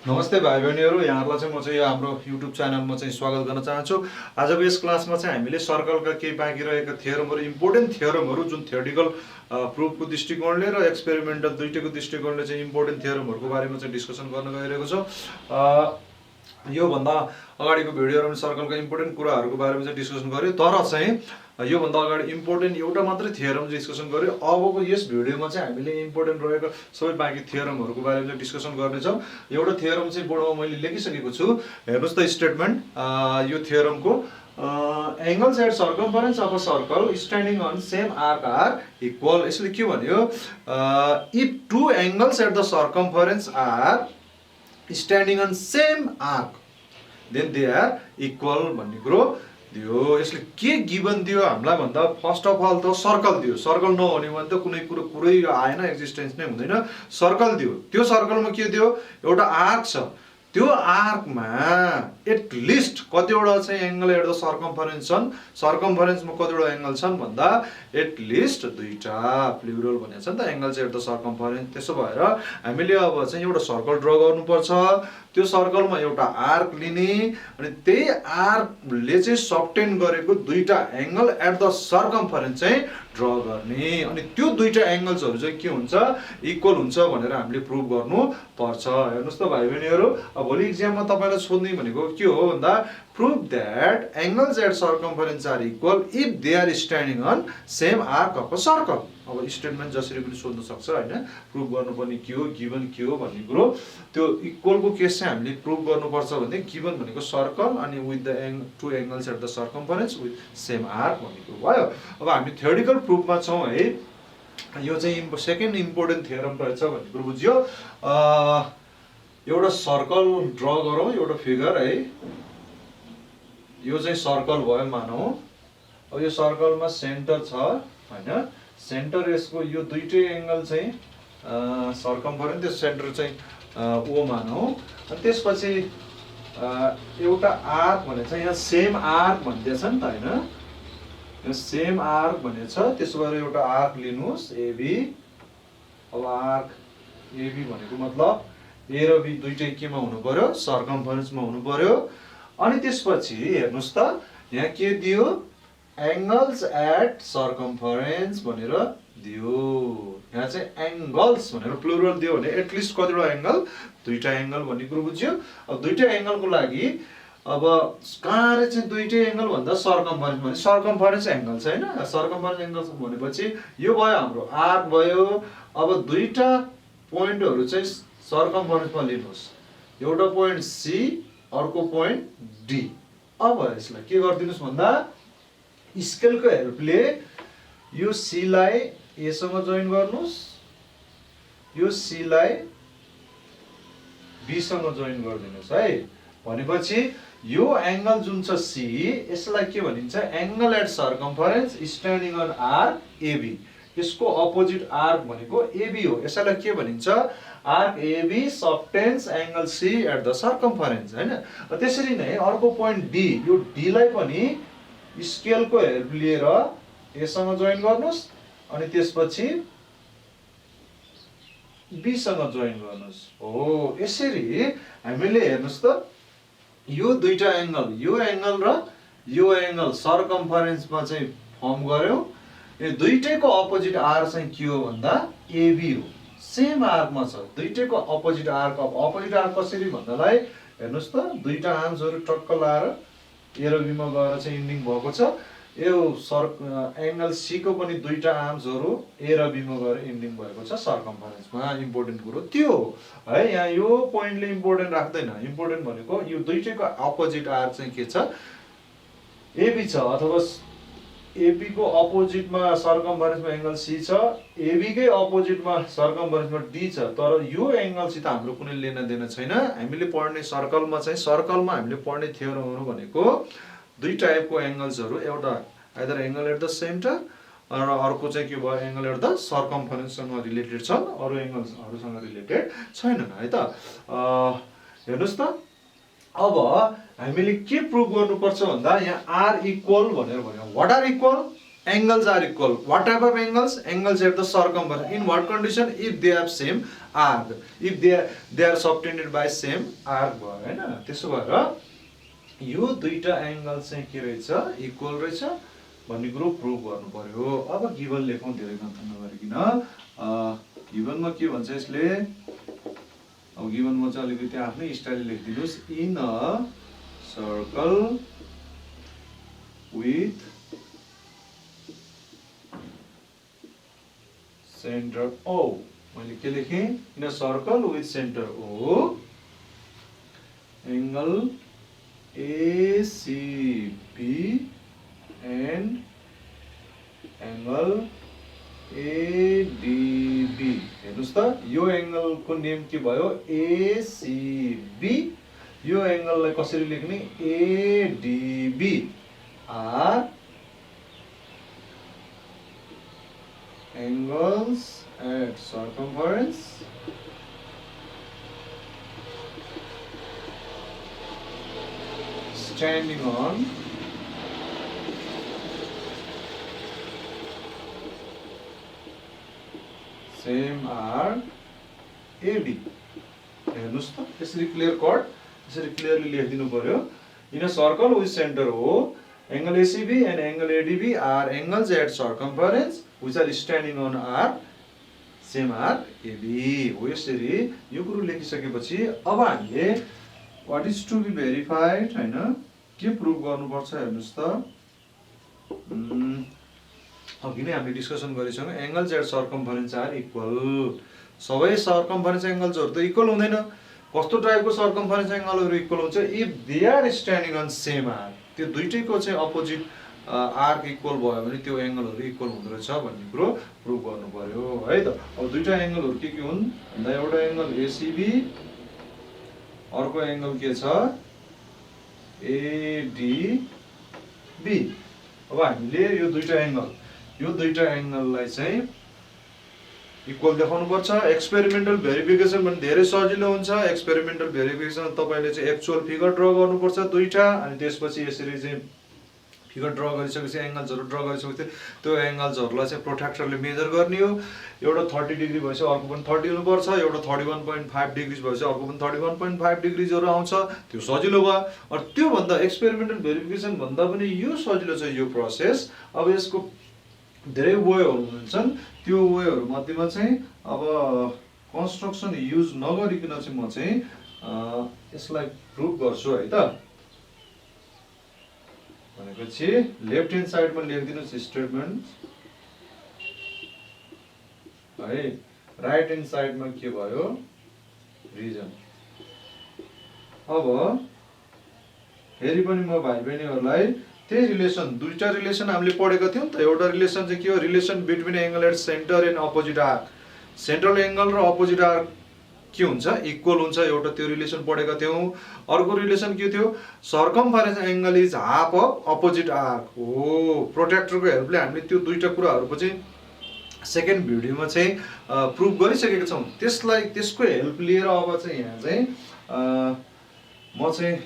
नमस्ते भाइ बहिनीहरू, यहाँहरूलाई चाहिँ म चाहिँ हाम्रो युट्युब च्यानलमा चाहिँ स्वागत गर्न चाहन्छु। आजको यस क्लासमा चाहिँ हामीले सर्कलका केही बाँकी रहेका थियोरमहरू, इम्पोर्टेन्ट थियोरमहरू जुन थ्योरिटिकल प्रुफको दृष्टिकोणले र एक्सपेरिमेन्टल दुईटैको दृष्टिकोणले चाहिँ इम्पोर्टेन्ट थियोरमहरूको बारेमा चाहिँ डिस्कसन गर्न गइरहेको छ। योभन्दा अगाडिको भिडियोहरूमा सर्कलका इम्पोर्टेन्ट कुराहरूको बारेमा चाहिँ डिस्कसन गर्यो, तर चाहिँ योभन्दा अगाडि इम्पोर्टेन्ट एउटा मात्रै थियोरम डिस्कसन गर्यो। अबको यस भिडियोमा चाहिँ हामीले इम्पोर्टेन्ट रहेको सबै बाँकी थियोरमहरूको बारेमा चाहिँ डिस्कसन गर्नेछौँ। एउटा थियोरम चाहिँ बोर्डमा मैले लेखिसकेको छु, हेर्नुहोस् त स्टेटमेन्ट यो थियोरमको। Angles at circumference of a circle standing on same arc are equal. यसले के भन्यो, if two angles at the circumference are standing on same arc then they are equal भन्ने कुरो दियो। यसले के गिभन दियो हामीलाई भन्दा फर्स्ट अफ अल त सर्कल दियो। सर्कल नहुने भने त कुनै कुरै आएन, एक्जिस्टेन्स नै हुँदैन। सर्कल दियो, त्यो सर्कलमा के दियो, एउटा आर्क छ। त्यो आर्कमा एटलिस्ट कतिवटा चाहिँ एङ्गल एट द सर्कमफरेन्स छन्, सर्कमफरेन्समा कतिवटा एङ्गल छन् भन्दा एटलिस्ट दुईटा, प्लुरल भनेको छ नि त एङ्गल्स एट द सर्कमफरेन्स। त्यसो भएर हामीले अब चाहिँ एउटा सर्कल ड्र गर्नुपर्छ। त्यो सर्कलमा एउटा आर्क लिने अनि त्यही आर्कले चाहिँ सबटेन गरेको दुईटा एङ्गल एट द सर्कमफरेन्स चाहिँ ड्र गर्ने, अनि त्यो दुईटा एङ्गल्सहरू चाहिँ के हुन्छ, इक्वल हुन्छ भनेर हामीले प्रुभ गर्नु पर्छ। हेर्नुहोस् त भाइ बहिनीहरू, अब भोलि इक्जाममा तपाईँलाई सोध्ने भनेको के हो भन्दा prove that angles at circumference are equal if they are standing on same arc of a circle. अब स्टेटमेन्ट जसरी पनि सोध्न सक्छ होइन, प्रुभ गर्नुपर्ने के हो, गिभन के हो भन्ने कुरो। त्यो इक्वलको केस चाहिँ हामीले प्रुभ गर्नुपर्छ भने गिभन भनेको सर्कल अनि with the two angles at the circumference with same arc भन्ने कुरो भयो। अब हामी थ्योरिटिकल प्रुफमा छौँ है। यो चाहिँ सेकेन्ड इम्पोर्टेन्ट थियोरम रहेछ भन्ने कुरो बुझ्यो। एउटा सर्कल ड्र गरौँ, एउटा फिगर है। यो चाहिँ सर्कल भयो मानौँ। अब यो सर्कलमा सेन्टर छ होइन, सेन्टर यसको यो दुईटै एङ्गल चाहिँ सर्कमफरेन्स, त्यो सेन्टर चाहिँ ओ मानौँ। अनि त्यसपछि एउटा आर्क भने चाहिँ यहाँ सेम आर्क भन्दैछ नि त होइन, यो सेम आर्क भनेछ। त्यसो भएर एउटा आर्क लिनुहोस् एबी। अब आर्क एबी भनेको मतलब ए र बी दुईटै केमा हुनु पर्यो, सर्कमफरेन्समा हुनु पर्यो। अनि त्यसपछि हेर्नुहोस् त यहाँ के दियो, एङ्गल्स एट सर्कमफरेन्स भनेर दियो। यहाँ चाहिँ एङ्गल्स भनेर प्लुरल दियो भने एटलिस्ट कतिवटा एङ्गल, दुईटा एङ्गल भन्ने कुरो बुझ्यो। अब दुईटा एङ्गलको लागि अब कहाँ चाहिँ दुईटै एङ्गल भन्दा सर्कमफरेन्स भने सर्कमफरेन्स एङ्गल छ होइन। सर्कमफरेन्स एङ्गल भनेपछि यो भयो हाम्रो आर्क भयो। अब दुईटा पोइन्टहरू चाहिँ सर्कमफरेन्समा लिनुहोस्, एउटा पोइन्ट सी अर्को पोइन्ट डी। अब यसलाई के गरिदिनुहोस् भन्दा स्केलको हेल्पले यो सीलाई एसँग जोइन गर्नुहोस्, यो सीलाई बीसँग जोइन गरिदिनुहोस् है। भनेपछि यो एङ्गल जुन छ सी, यसलाई के भनिन्छ, angle at circumference standing on arc AB. यसको अपोजिट आर्क भनेको एबी हो। यसलाई के भनिन्छ, arc AB subtends angle C at the circumference होइन। त्यसरी नै अर्को पोइन्ट डी, यो डीलाई पनि स्केलको हेल्प लिएर एसँग जोइन गर्नुहोस् अनि त्यसपछि बीसँग जोइन गर्नुहोस्। हो यसरी हामीले हेर्नुहोस् त यो दुईटा एङ्गल, यो एङ्गल र यो एङ्गल सर्कमफरेन्समा चाहिँ फर्म गर्यौँ। यो दुईटैको अपोजिट आर्क चाहिँ के हो भन्दा एबी हो। सेम आर्कमा छ, दुईटैको अपोजिट आर्क। अपोजिट आर्क कसरी भन्दालाई हेर्नुहोस् त, दुईटा आर्म्सहरू टक्क लाएर ए र बीमा गएर चाहिँ इन्डिङ भएको छ। यो एङ्गल सीको पनि दुईटा आर्म्सहरू ए र बीमा गएर इन्डिङ भएको छ सर्कमफरेन्समा। इम्पोर्टेन्ट कुरो त्यो हो है। यहाँ यो पोइन्टले इम्पोर्टेन्ट राख्दैन। इम्पोर्टेन्ट भनेको यो दुईटैको अपोजिट आर्क चाहिँ के छ, एबी छ, अथवा एबीको अपोजिटमा सर्कमफरेन्समा एङ्गल सी छ, एबीकै अपोजिटमा सर्कमफरेन्समा डी छ। तर यो एङ्गलसित हाम्रो कुनै लेना देना छैन। हामीले पढ्ने सर्कलमा चाहिँ, सर्कलमा हामीले पढ्ने थियोरमहरू भनेको दुई टाइपको एङ्गल्सहरू, एउटा either angle at the centre र अर्को चाहिँ के भयो, एङ्गल एट द सर्कमफरेन्ससँग रिलेटेड छन्, अरू एङ्गल्सहरूसँग रिलेटेड छैनन् है त। हेर्नुहोस् त अब हामीले के प्रुभ गर्नुपर्छ भन्दा यहाँ आर इक्वल भनेर भन्यो। What are equal, angles are equal. What type of angles? Angles at the circumference. In what condition? If they have same arc. If they are subtended by same arc भयो हैन. त्यसो भएर यो दुईटा angle चाहिँ के रहेछ इक्वल रहेछ भन्ने कुरो प्रुभ गर्नु पर्यो. अब गिवन लेखौं धेरै गन्थन नगरिकिन. गिवनमा के भन्छ यसले? अब गिवनमा चाहिँ अलिकति आफ्नै स्टाइलले लेखिदिनुस्. In a circle with center O. मैले के लेखेँ? In a circle with center O, angle ACB and angle ADB. हेर्नुस् त यो एंगल को नेम के भयो? ACB. यो एंगल लाई कसरी लेख्ने? ADB are angles at circumference standing on same arc AB. हेर्नुस् त यसरी क्लियर कट यसरी क्लियरली लेखिदिनु पर्यो. In a circle with center O, angle ACB and angle ADB are angles at circumference which are standing on arc same arc AB. हो यसरी यो कुरो लेखिसकेपछि अब हामीले what is to be verified हैन के प्रुभ गर्नुपर्छ हेर्नुस् त. अघि नै हामीले डिस्कसन गरिसक्यौं angles at circumference are equal. सबै सर्कमफरेन्स एंगल्सहरु त इक्वल हुँदैन. कस्तो टाइपको सर्कमफरेन्स एंगलहरु इक्वल हुन्छ? If they are standing on same arc. त्यो दुईटैको चाहिँ अपोजिट आर्क इक्वल भयो भने त्यो एंगलहरु इक्वल हुँदो रहेछ भन्ने कुरो प्रुभ गर्नु पर्यो है त. अब दुईटा एंगलहरु के हुन् भन्दा एउटा एंगल ACB अर्को एंगल के छ ADB. अब हामीले यो दुईटा एंगललाई चाहिँ इक्वल देखाउनु पर्छ. एक्सपेरिमेन्टल भेरिफिकेसन पनि धेरै सजिलो हुन्छ. एक्सपेरिमेन्टल भेरिफिकेसन तपाईले चाहिँ एक्चुअल फिगर ड्रा गर्नुपर्छ दुईटा अनि त्यसपछि यसरी चाहिँ फिगर ड्रा गरिसकेपछि एंगल्सहरु ड्रा गरिसकेपछि त्यो एंगल्सहरुलाई चाहिँ प्रोट्र्याक्टरले मेजर गर्ने हो. एउटा 30 डिग्री भएपछि अर्को पनि 30 हुनु पर्छ. एउटा 31.5 डिग्री भएपछि अर्को पनि 31.5 डिग्रीजहरु आउँछ. त्यो सजिलो भयो. अनि त्यो भन्दा एक्सपेरिमेन्टल भेरिफिकेसन भन्दा पनि यो सजिलो छ यो प्रोसेस. अब यसको धेरै वेहरु हुन्छन्. त्यो वेहरु मध्येमा चाहिँ अब कन्स्ट्रक्सन युज नगरिकिन चाहिँ म चाहिँ यसलाई प्रुभ गर्छु है त. भनेपछि लेफ्ट ह्यान्ड साइडमा लेखिदिनुस् स्टेटमेन्ट है. राइट ह्यान्ड साइडमा के भयो? रिजन. अब फेरि पनि म भाइ बहिनीहरुलाई त्यही रिलेसन दुईटा रिलेसन हामीले पढेका थियौं त. एउटा रिलेसन चाहिँ के हो? Relation between angle at centre and opposite arc. Central angle र अपोजिट आर्क के हुन्छ? इक्वल हुन्छ. एउटा त्यो रिलेसन पढेका थियौं. अर्को रिलेसन के थियो? Circumference angle is half of opposite arc. हो प्रोट्र्याक्टरको हेल्पले हामीले त्यो दुईटा कुराहरुको चाहिँ सेकेन्ड भिडियोमा चाहिँ प्रुभ गरिसकेका छौं. त्यसको हेल्प लिएर अब चाहिँ यहाँ चाहिँ म चाहिँ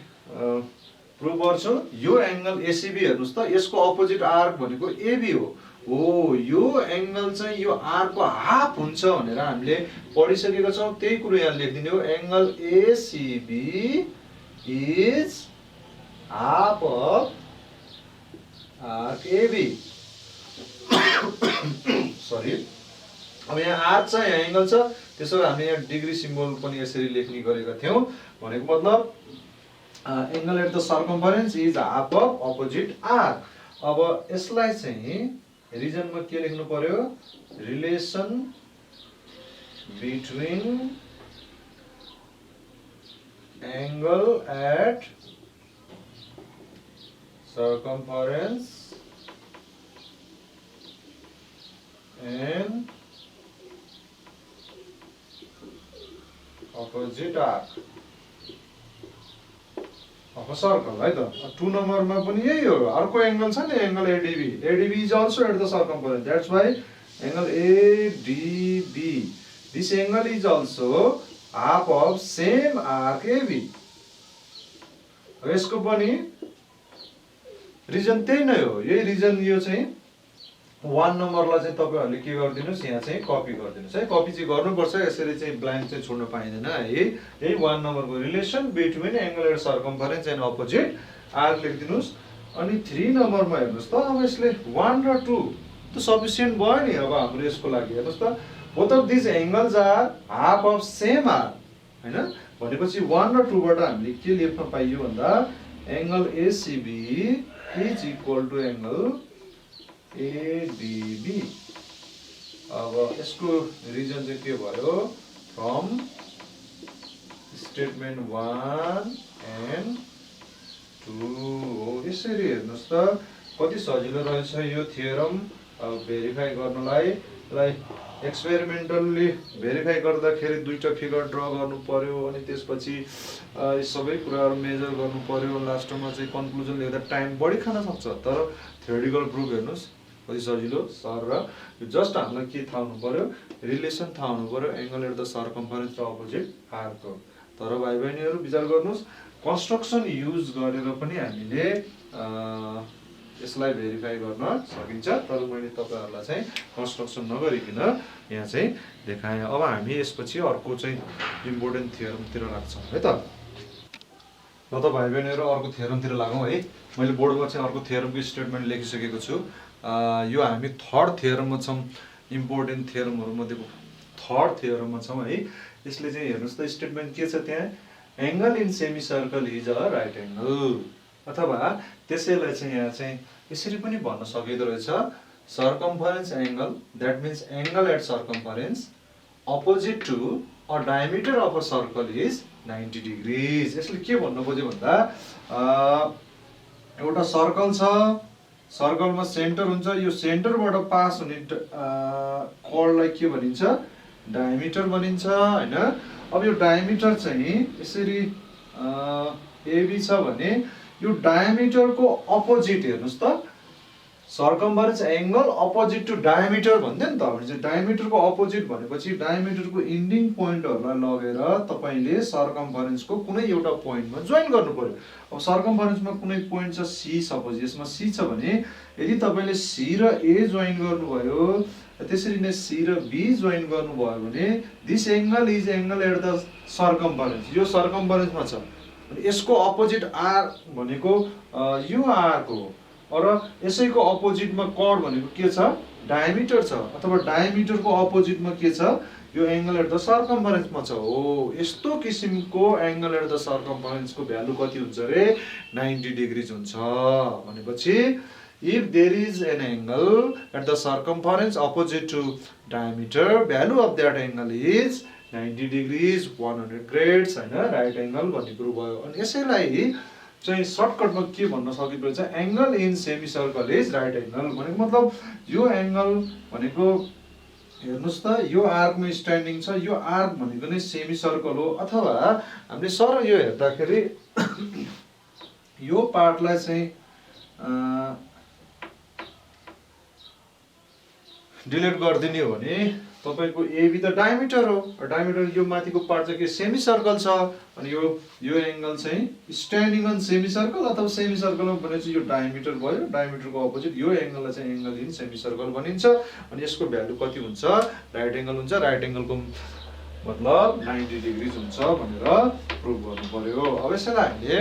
प्रुभ गर्छु. यो एंगल ACB हेर्नुस् त यसको अपोजिट आर्क भनेको AB हो. हो यो एंगल चाहिँ यो आर्क को हाफ हुन्छ भनेर हामीले पढिसकेका छौं. त्यही कुरो यहाँ लेखिदिने हो. Angle ACB is half of arc AB. Sorry. अब यहाँ आर्क छ यहाँ एंगल छ. त्यसैले हामीले यहाँ डिग्री सिम्बल पनि यसरी लेख्ने गरेका थियौं. भनेको मतलब angle at the circumference is half of opposite arc. अब यसलाई चाहिँ रिजनमा के लेख्नु पर्यो? Relation between angle at circumference and opposite arc of a circle है त. 2 नम्बरमा पनि यही हो. अर्को एंगल छ नि angle ADB. ADB is also at the circumference. That's why angle ADB. This angle is also half of same arc AB. यसको पनि रिजन त्यही नै हो. यही रिजन यो चाहिँ 1 नम्बरलाई चाहिँ तपाईहरुले के गरिदिनुस् यहाँ चाहिँ कपी गरिदिनुस् है कपी चाहिँ गर्नुपर्छ यसरी चाहिँ ब्ल्याङ्क चाहिँ छोड्न पाइँदैन है यही 1 नम्बरको relation between angle and circumference and opposite arc लेखिदिनुस् अनि 3 नम्बरमा हेर्नुस् त अब यसले 1 र 2 त सफिसिएन्ट भयो नि अब हाम्रो यसको लागि हेर्नुस् त both of this angles are half of same arc हैन भनेपछि 1 र 2 बाट हामीले के लेख्न पाइयो भन्दा angle ACB is equal to angle ADB अब यसको रिजन चाहिँ के भयो फ्रम स्टेटमेन्ट 1 एन्ड 2 हो यसरी हेर्नुस् त कति सजिलो रहेछ यो थ्योरम भेरिफाई गर्नलाई यसलाई एक्सपेरिमेन्टली भेरिफाई गर्दाखेरि दुईटा फिगर ड्रा गर्नु पर्यो अनि त्यसपछि यी सबै कुराहरु मेजर गर्नु पर्यो लास्टमा चाहिँ कन्क्लुजन लेख्दा टाइम बढी खान सक्छ तर थ्योरिटिकल प्रुफ हेर्नुस् कति सजिलो सरल र जस्ट हामीलाई के थाहा हुनु पर्यो रिलेसन थाहा हुनु पर्यो एंगल एट द सर्कम्फरेन्स र अपोजिट आर्कको तर भाइ बहिनीहरु विचार गर्नुस् कन्स्ट्रक्सन युज गरेर पनि हामीले यसलाई भेरिफाई गर्न सकिन्छ तर मैले तपाईहरुलाई चाहिँ कन्स्ट्रक्सन नगरिकिन यहाँ चाहिँ देखाएँ अब हामी यसपछि अर्को चाहिँ इम्पोर्टेन्ट थ्योरमतिर लाग्छौं है त ल त भाइ बहिनीहरु अर्को थ्योरमतिर लागौं है मैले बोर्डमा चाहिँ अर्को थ्योरमको स्टेटमेन्ट लेखिसकेको छु यो हामी थर्ड थ्योरममा छौं इम्पोर्टेन्ट थ्योरमहरु मध्येको थर्ड थ्योरममा छौं है यसले चाहिँ हेर्नुस् त स्टेटमेन्ट के छ त्यहाँ angle in semi circle is a right angle अथवा त्यसैलाई चाहिँ यहाँ चाहिँ यसरी पनि भन्न सकिदो रहेछ circumference angle that means angle at circumference opposite to a diameter of a circle is 90 degrees यसले के भन्न खोज्यो भन्दा एउटा सर्कल छ सर्कलमा सेन्टर हुन्छ यो सेन्टरबाट पास हुने कर्डलाई के भनिन्छ डायमिटर भनिन्छ हैन अब यो डायमिटर चाहिँ यसरी एबी छ भने यो डायमिटरको अपोजिट हेर्नुस् त सर्कम्फरेन्स एंगल अपोजिट टु डायमिटर भन्दै नि त भने चाहिँ डायमिटरको अपोजिट भनेपछि डायमिटरको इन्डिङ पोइन्टहरुलाई लगेर तपाईले सर्कम्फरेन्सको कुनै एउटा पोइन्टमा जोइन गर्नु पर्यो अब सर्कम्फरेन्समा कुनै पोइन्ट छ सी सपोज यसमा सी छ भने यदि तपाईले सी र ए जोइन गर्नुभयो त्यसरी नै सी र बी जोइन गर्नुभयो भने this angle is angle at the circumference यो सर्कम्फरेन्समा छ यसको अपोजिट आर भनेको यो आर्क हो र यसैको अपोजिटमा कर्ड भनेको के छ डायमिटर छ अथवा डायमिटरको अपोजिटमा के छ यो एंगल एट द सर्कम्फरेन्समा छ हो यस्तो किसिमको एंगल एट द सर्कम्फरेन्सको भ्यालु कति हुन्छ रे 90 डिग्रीज हुन्छ भनेपछि if there is an angle at the circumference opposite to diameter value of that angle is 90 degrees 100 grades हैन राइट एंगल भन्ने कुरो भयो अनि यसैलाई चाहिँ सर्टकटमा के भन्न सकिन्छ चाहिँ angle in semi circle is right angle भनेको मतलब यो एंगल भनेको हेर्नुस् त यो आर्कमा स्ट्यान्डिङ छ यो आर्क भनेको नै सेमी सर्कल हो अथवा हामीले सरल यो हेर्दाखेरि यो पार्टलाई चाहिँ डिलिट गरिदिने हो भने तपाईको एबी त डायमिटर हो डायमिटर यो माथिको पार्ट चाहिँ के सेमी सर्कल छ अनि यो एंगल चाहिँ स्ट्यान्डिङ अन सेमी सर्कल अथवा सेमी सर्कलमा भनेपछि यो डायमिटर भयो डायमिटरको अपोजिट यो एंगललाई चाहिँ एंगल इन सेमी सर्कल भनिन्छ अनि यसको भ्यालु कति हुन्छ राइट एंगल हुन्छ राइट एंगलको मतलब 90 डिग्रीज हुन्छ भनेर प्रुभ गर्नु पर्यो अब यसैलाई हामीले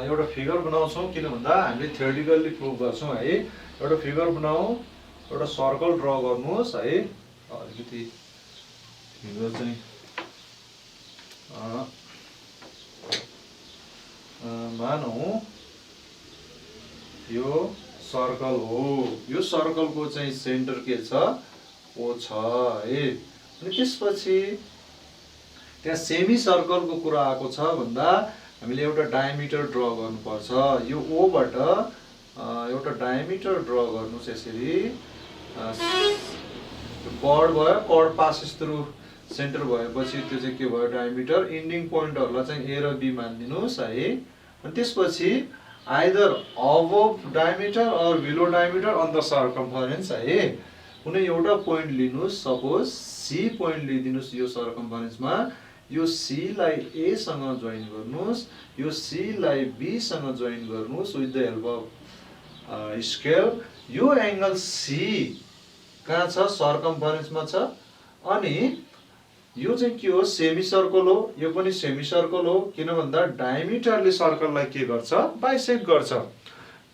एउटा फिगर बनाउँछौं किन भन्दा हामीले थ्योरिटिकली प्रुभ गर्छौं है एउटा फिगर बनाऊ एउटा सर्कल ड्रा गर्नुहोस् है अलिकति फिगर चाहिँ मानौ यो सर्कल हो यो सर्कलको चाहिँ सेन्टर के छ ओ छ है अनि त्यसपछि त्यहाँ सेमी सर्कलको कुरा आएको छ भन्दा हामीले एउटा डायमिटर ड्रा गर्नुपर्छ यो ओ बाट एउटा डायमिटर ड्रा गर्नुस् यसरी कर्ड भयो कर्ड पासेस थ्रु सेन्टर भएपछि त्यो चाहिँ के भयो डायमिटर इन्डिङ पोइन्टहरुलाई चाहिँ ए र बी मानिदिनुस् है अनि त्यसपछि either above diameter or below diameter on the circumference है कुनै एउटा पोइन्ट लिनुस् सपोज सी पोइन्ट लिदिनुस् यो सर्कम्फरेन्समा यो सी लाई ए सँग जोइन गर्नुस् यो सी लाई बी सँग जोइन गर्नुस् with the help of scale यो एङ्गल सी कहाँ छ? सर्कम्फरेन्समा छ। अनि यो चाहिँ के हो? सेमी सर्कल हो। यो पनि सेमी सर्कल हो। किन भन्दा डायमिटरले सर्कललाई के गर्छ? बाइसेक्ट गर्छ।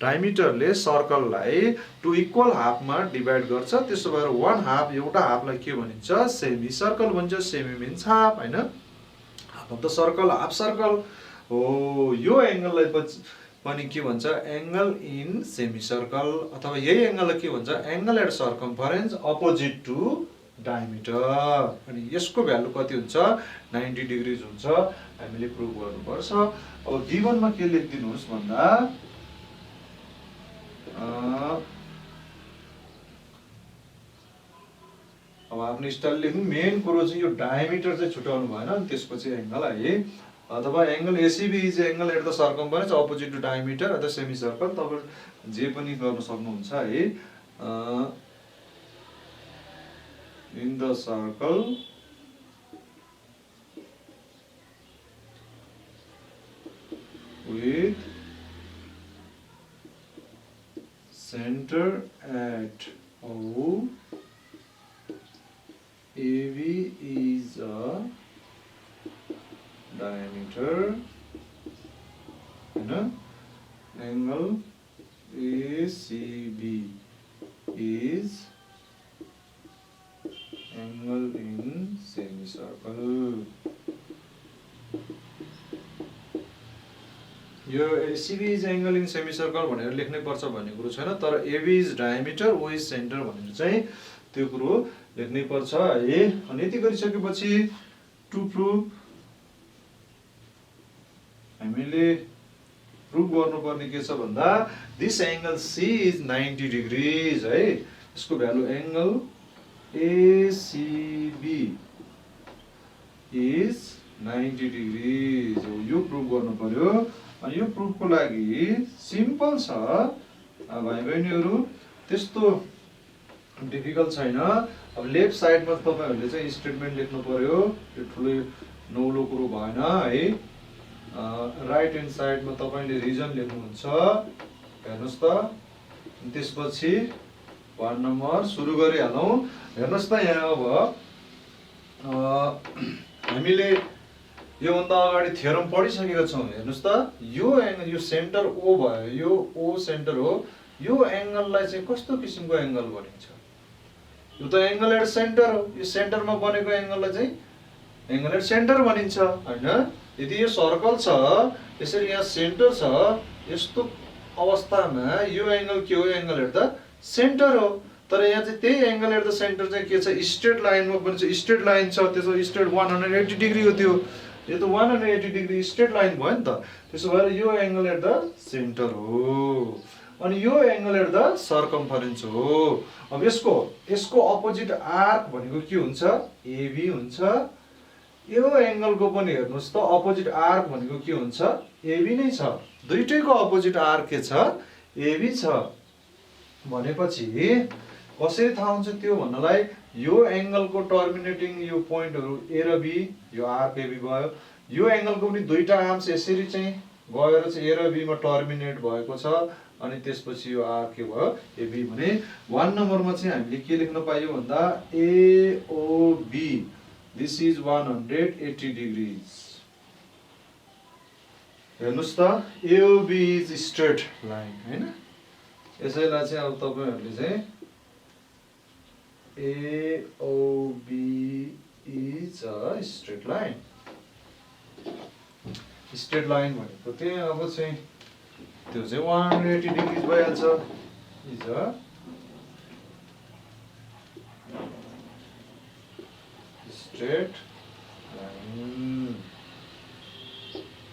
डायमिटरले सर्कललाई टु इक्वल हाफमा डिभाइड गर्छ। त्यसो भएर 1 हाफ, एउटा हाफलाई के भनिन्छ? सेमी सर्कल भन्छ। सेमी मिन्स हाफ हैन? Half of the circle, half circle हो। यो एङ्गललाई पनि के भन्छ? एङ्गल इन सेमी सर्कल, अथवा यही एङ्गललाई के भन्छ? Angle at circumference opposite to diameter. अनि यसको भ्यालु कति हुन्छ? 90 डिग्रिज हुन्छ। हामीले प्रुभ गर्नुपर्छ। अब गिभनमा के लेखिदिनुहोस् भन्दा अब आफ्नो स्टाइल लेख्नु। मेन कुरो चाहिँ यो डायमिटर चाहिँ छुटाउनु भएन। अनि त्यसपछि एङ्गल है, अथवा angle ACB is angle at the circumference opposite to diameter अथवा सेमी सर्कल, तपाईँ जे पनि गर्न सक्नुहुन्छ है। In the circle with center at O, AB is a diameter, angle ACB is angle in semicircle. यो ACB is angle in semicircle भनेर लेख्नै पर्छ भन्ने कुरो छैन। तर AB is diameter, O is centre भनेर चाहिँ त्यो कुरो लेख्नै पर्छ है। अनि यति गरिसकेपछि टु प्रुभ हामीले प्रुभ गर्नुपर्ने के छ भन्दा this angle C is 90 degrees है। यसको value angle ACB is 90 degrees हो। यो प्रुभ गर्नु पर्यो। अनि यो प्रुफको लागि सिम्पल छ भाइ बहिनीहरू, त्यस्तो डिफिकल्ट छैन। अब लेफ्ट साइडमा तपाईहरुले चाहिँ स्टेटमेन्ट लेख्नु पर्यो। यो ठुलो नौलो कुरो भएन है। राइट ह्यान्ड साइडमा तपाईले रिजन लेख्नुहुन्छ। हेर्नुस् त। त्यसपछि 1 नम्बर सुरु गरिहालौं। हेर्नुस् त यहाँ अब हामीले यो भन्दा अगाडि थ्योरम पढिसकेका छौं। हेर्नुस् त, यो एंगल, यो सेन्टर ओ भयो, यो ओ सेन्टर हो। यो एंगललाई चाहिँ कस्तो किसिमको एंगल भनिन्छ? यो त एंगल एट सेन्टर हो। यो सेन्टरमा बनेको एंगललाई चाहिँ एंगल एट सेन्टर भनिन्छ हैन? यदि यो सर्कल छ, यसरी यहाँ सेन्टर छ, यस्तो अवस्थामा यो एंगल के हो? एंगल एट द सेन्टर हो। तर यहाँ चाहिँ त्यही एंगल एट द सेन्टर चाहिँ के छ? स्ट्रेट लाइनमा बन्छ। स्ट्रेट लाइन छ, त्यसो स्ट्रेट 180 डिग्री हो। त्यो यो त 180 डिग्री स्ट्रेट लाइन भयो नि त। त्यसो भएर यो एंगल एट द सेन्टर हो। अनि यो एंगल एट द सर्कम्फरेन्स हो। अब यसको अपोजिट आर्क भनेको के हुन्छ? एबी हुन्छ। यो एंगलको पनि हेर्नुस् त, अपोजिट आर्क भनेको के हुन्छ? एबी नै छ। दुईटैको अपोजिट आर्क के छ? एबी छ। भनेपछि कसरी थाहा हुन्छ त्यो भन्नलाई यो एंगलको टर्मिनेटिङ यो पोइन्टहरु ए र बी, यो आर्क एबी भयो। यो एंगलको पनि दुईटा आर्म्स यसरी चाहिँ गएर चाहिँ ए र बी मा टर्मिनेट भएको छ। अनि त्यसपछि यो आर्क के भयो? एबी भने 1 नम्बरमा चाहिँ हामीले के लेख्न पाइयो भन्दा एओबी दिस इज 180 डिग्रीज। हेर्नुस् त, एओबी इज स्ट्रेट लाइन हैन? यसैलाई चाहिँ अब तपाईहरुले चाहिँ AOB is a straight line. Straight line भनेको त्यही अब चाहिँ त्यो चाहिँ 180 डिग्री भइहाल्छ। is a straight line.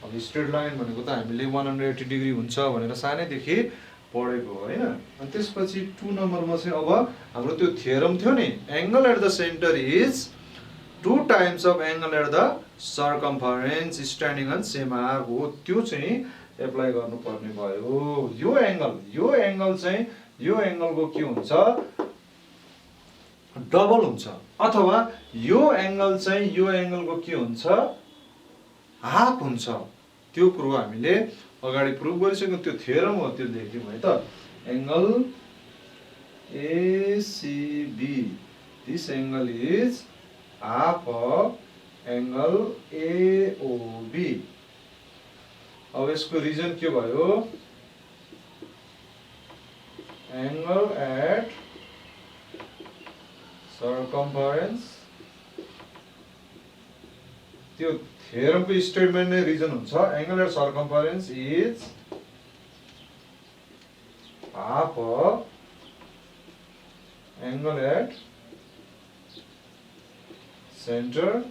अब स्ट्रेट लाइन भनेको त हामीले 180 डिग्री हुन्छ भनेर सानैदेखि पढेको हो हैन? अनि त्यसपछि 2 नम्बरमा चाहिँ अब हाम्रो त्यो थ्योरम थियो नि, angle at the centre is 2 times of angle at the circumference standing on same arc हो। त्यो चाहिँ एप्लाई गर्नुपर्ने भयो। यो एंगल चाहिँ यो एंगलको के हुन्छ? डबल हुन्छ। अथवा यो एंगल चाहिँ यो एंगलको के हुन्छ? हाफ हुन्छ। त्यो कुरो हामीले अगाडि प्रुभ गरिसक्यौं। त्यो थ्योरम हो, त्यो लेख्दियौं है त। Angle ACB, this angle is half of angle AOB. अब यसको रिजन के भयो? Angle at circumference. त्यो थ्योरमको स्टेटमेन्ट नै रिजन हुन्छ. Angle at circumference is half of angle at centre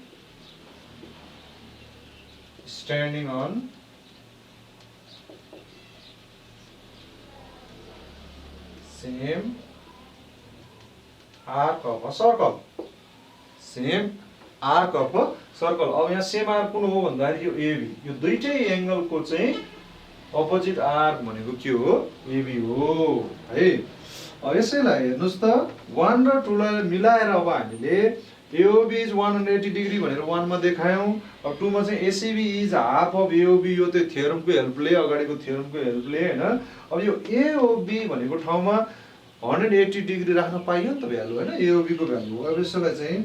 standing on same arc of a circle. Same arc of a circle. अब यहाँ सेम आर्क कुन हो भन्दाखेरि यो एबी. यो दुईटै एंगलको चाहिँ अपोजिट आर्क भनेको के हो? एबी हो है. अब यसैलाई हेर्नुस् त 1 र 2 लाई मिलाएर अब हामीले AOB इज 180 डिग्री भनेर 1 मा देखायौं. अब 2 मा चाहिँ ACB is half of AOB. यो त्यो थ्योरमको हेल्पले, अगाडिको थ्योरमको हेल्पले हैन. अब यो AOB भनेको ठाउँमा 180 डिग्री राख्न पाइयो नि त भ्यालु हैन, AOB को भ्यालु. अब यसलाई चाहिँ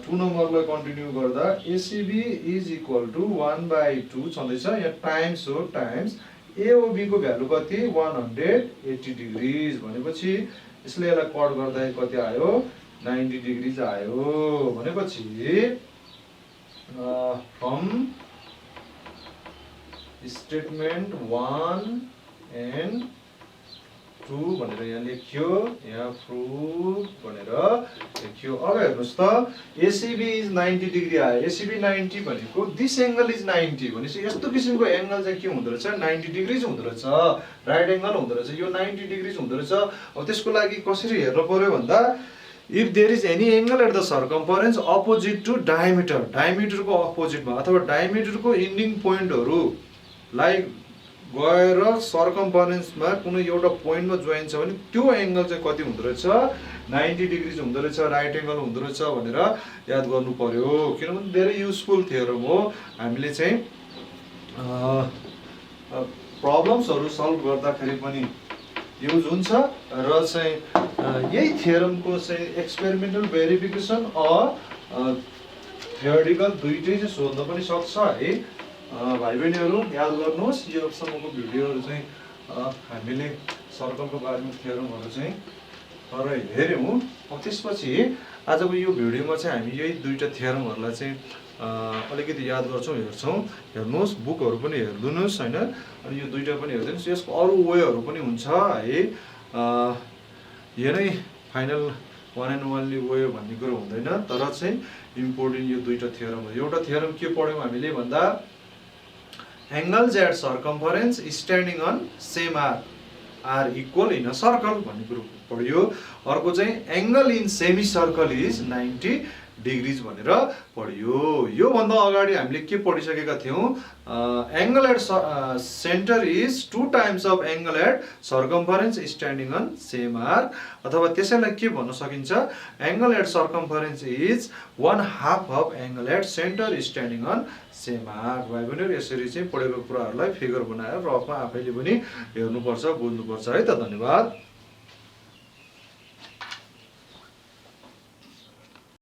2 नम्बरलाई कन्टिन्यू गर्दा ACB इज इक्वल टु 1/2 छँदैछ. यहाँ टाइम्स हो, टाइम्स AOB को भ्यालु कति? 180 डिग्री भनेपछि यसले यसलाई कट गर्दा कति आयो? 90 डिग्री आयो. भनेपछि फ्रम स्टेटमेन्ट 1 एन्ड 2 भनेर यहाँ लेख्यो, यहाँ प्रुफ भनेर लेख्यो. अब हेर्नुस् त ACB इज 90 डिग्री आयो. ACB 90 भनेको दिस एंगल इज 90 भनेपछि यस्तो किसिमको एंगल चाहिँ के हुँदो रहेछ? 90 डिग्री हुँदो रहेछ. राइट एंगल हुँदो रहेछ. यो 90 डिग्री हुँदो रहेछ. अब त्यसको लागि कसरी हेर्नु पर्यो भन्दा if there is any angle at the circumference opposite to diameter, diameter को अपोजिट मा अथवा diameter को एन्डिङ पोइन्टहरु लाइक गएर सर्कम्फरेन्स मा कुनै एउटा पोइन्टमा जोइन छ भने त्यो एंगल चाहिँ कति हुँदो रहेछ? 90 डिग्री हुँदो रहेछ. राइट एंगल हुँदो रहेछ भनेर याद गर्नु पर्यो. किनभने धेरै युजफुल थ्योरम हो. हामीले चाहिँ प्रब्लम्सहरु सल्भ गर्दाखेरि पनि युज हुन्छ र चाहिँ यही थ्योरमको चाहिँ एक्सपेरिमेन्टल भेरिफिकेसन थ्योरिटिकल दुईटै चाहिँ सोध्न पनि सक्छ है. भाइ बहिनीहरु याद गर्नुहोस्, यो सम्मको भिडियोहरु चाहिँ हामीले सर्कलको बारेमा थ्योरमहरु चाहिँ थोरै हेर्यौं. अब त्यसपछि आजको यो भिडियोमा चाहिँ हामी यही दुईटा थ्योरमहरुलाई चाहिँ अलिकति याद गर्छौं, हेर्छौं. हेर्नुहोस्, बुकहरु पनि हेर्दिनुस् हैन. अनि यो दुईटा पनि हेर्दिनुस्. यसको अरु वेहरु पनि हुन्छ है. यो नै final one and only way भन्ने कुरा हुँदैन. तर चाहिँ इम्पोर्टेन्ट यो दुईटा थ्योरम हो. एउटा थ्योरम के पढ्यौं हामीले भन्दा angles at circumference standing on same arc are equal in a circle भन्ने कुरो पढ्यो. अर्को चाहिँ angle in semicircle is 90 degrees भनेर पढ्यो. यो भन्दा अगाडि हामीले के पढिसकेका थियौं? Angle at centre is 2 times of angle at circumference standing on same arc. अथवा त्यसैलाई के भन्न सकिन्छ? Angle at circumference is 1/2 of angle at centre standing on same arc. भाइ बहिनीहरु यसरी चाहिँ पढेको कुराहरुलाई फिगर बनाएर रफमा आफैले पनि हेर्नुपर्छ, बुझ्नुपर्छ है त. धन्यवाद.